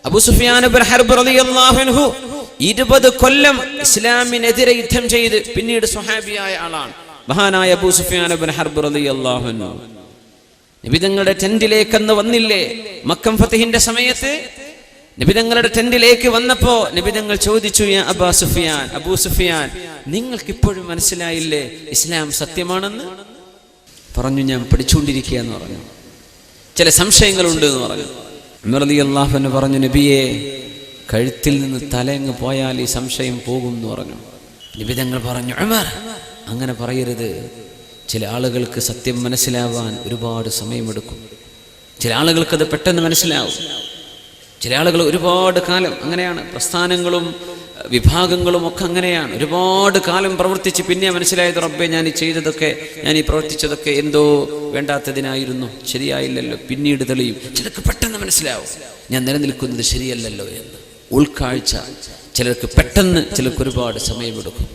അബൂ സുഫിയാൻ ഇബ്നു ഹർബ് റളിയല്ലാഹു അൻഹു 20 കൊല്ലം ഇസ്ലാമിനെതിരെ യുദ്ധം ചെയ്ത് പിന്നീട് സ്വഹാബിയായ ആളാണ് മഹാനായ അബൂ സുഫിയാൻ ഇബ്നു ഹർബ് റളിയല്ലാഹു അൻഹു. നബി തങ്ങളുടെ ടെന്റിലേക്ക് അന്ന് വന്നില്ലേ? മക്കം ഫതഹിന്റെ സമയത്ത് നബി തങ്ങളുടെ ടെന്റിലേക്ക് വന്നപ്പോ നബി തങ്ങൾ ചോദിച്ചു, യാ അബൂ സുഫിയാൻ, അബൂ സുഫിയാൻ, നിങ്ങൾക്ക് ഇപ്പോഴും മനസ്സിലായില്ലേ ഇസ്ലാം സത്യമാണെന്ന്? പറഞ്ഞു, ഞാൻ പഠിച്ചുകൊണ്ടിരിക്കുക എന്ന് പറഞ്ഞു. ചില സംശയങ്ങളുണ്ട് എന്ന് പറഞ്ഞു. ഉമർ റളിയല്ലാഹു അൻഹു പറഞ്ഞു, നബിയെ, കഴുത്തിൽ നിന്ന് തലയങ്ങ് പോയാൽ ഈ സംശയം പോകും എന്ന് പറഞ്ഞു. നബി തങ്ങൾ പറഞ്ഞു, ഉമർ, അങ്ങനെ പറയരുത്. ചില ആളുകൾക്ക് സത്യം മനസ്സിലാവാൻ ഒരുപാട് സമയമെടുക്കും. ചില ആളുകൾക്കത് പെട്ടെന്ന് മനസ്സിലാവും. ചില ആളുകൾ ഒരുപാട് കാലം, അങ്ങനെയാണ് പ്രസ്ഥാനങ്ങളും വിഭാഗങ്ങളും ഒക്കെ അങ്ങനെയാണ്. ഒരുപാട് കാലം പ്രവർത്തിച്ച് പിന്നെ മനസ്സിലായത്, റബ്ബേ, ഞാൻ ഈ ചെയ്തതൊക്കെ, ഞാൻ ഈ പ്രവർത്തിച്ചതൊക്കെ എന്തോ വേണ്ടാത്തതിനായിരുന്നു, ശരിയായില്ലല്ലോ. പിന്നീട് തെളിയും. ചിലർക്ക് പെട്ടെന്ന് മനസ്സിലാവും ഞാൻ നിലനിൽക്കുന്നത് ശരിയല്ലല്ലോ എന്ന്. ഉൾക്കാഴ്ച ചിലർക്ക് പെട്ടെന്ന്, ചിലർക്ക് ഒരുപാട് സമയമെടുക്കും.